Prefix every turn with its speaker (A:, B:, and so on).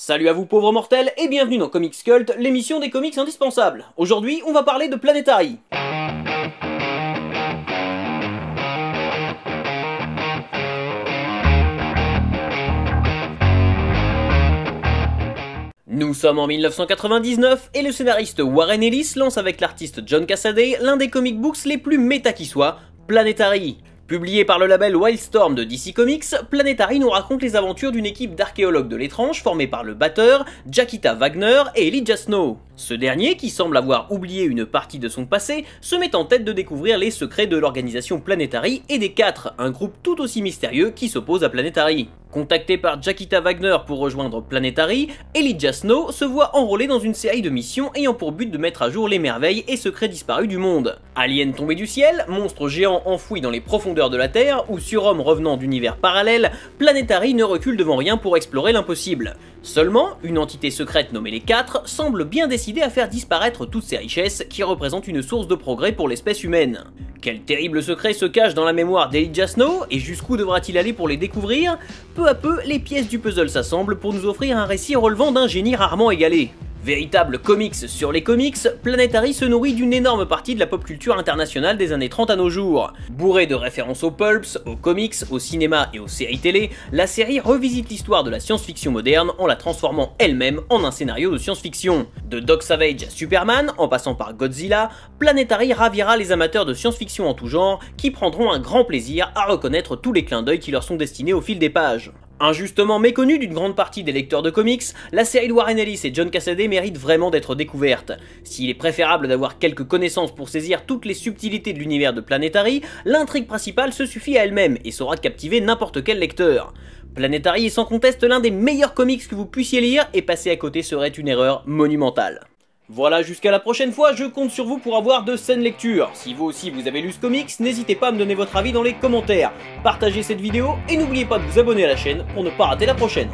A: Salut à vous pauvres mortels et bienvenue dans Comics Cult, l'émission des comics indispensables. Aujourd'hui, on va parler de Planetary. Nous sommes en 1999 et le scénariste Warren Ellis lance avec l'artiste John Cassaday l'un des comic books les plus méta qui soit, Planetary. Publié par le label Wildstorm de DC Comics, Planetary nous raconte les aventures d'une équipe d'archéologues de l'étrange formée par le batteur, Jaquita Wagner et Elijah Snow. Ce dernier, qui semble avoir oublié une partie de son passé, se met en tête de découvrir les secrets de l'organisation Planetary et des Quatre, un groupe tout aussi mystérieux qui s'oppose à Planetary. Contacté par Jaquita Wagner pour rejoindre Planetary, Elijah Snow se voit enrôlé dans une série de missions ayant pour but de mettre à jour les merveilles et secrets disparus du monde. Aliens tombés du ciel, monstres géants enfouis dans les profondeurs de la Terre ou surhommes revenant d'univers parallèles, Planetary ne recule devant rien pour explorer l'impossible. Seulement, une entité secrète nommée les Quatre semble bien décidée à faire disparaître toutes ces richesses qui représentent une source de progrès pour l'espèce humaine. Quel terrible secret se cache dans la mémoire d'Elijah Snow et jusqu'où devra-t-il aller pour les découvrir? Peu à peu, les pièces du puzzle s'assemblent pour nous offrir un récit relevant d'un génie rarement égalé. Véritable comics sur les comics, Planetary se nourrit d'une énorme partie de la pop culture internationale des années 30 à nos jours. Bourrée de références aux pulps, aux comics, au cinéma et aux séries télé, la série revisite l'histoire de la science-fiction moderne en la transformant elle-même en un scénario de science-fiction. De Doc Savage à Superman, en passant par Godzilla, Planetary ravira les amateurs de science-fiction en tout genre qui prendront un grand plaisir à reconnaître tous les clins d'œil qui leur sont destinés au fil des pages. Injustement méconnue d'une grande partie des lecteurs de comics, la série de Warren Ellis et John Cassaday mérite vraiment d'être découverte. S'il est préférable d'avoir quelques connaissances pour saisir toutes les subtilités de l'univers de Planetary, l'intrigue principale se suffit à elle-même et saura captiver n'importe quel lecteur. Planetary est sans conteste l'un des meilleurs comics que vous puissiez lire et passer à côté serait une erreur monumentale. Voilà, jusqu'à la prochaine fois, je compte sur vous pour avoir de saines lectures. Si vous aussi vous avez lu ce comics, n'hésitez pas à me donner votre avis dans les commentaires. Partagez cette vidéo et n'oubliez pas de vous abonner à la chaîne pour ne pas rater la prochaine.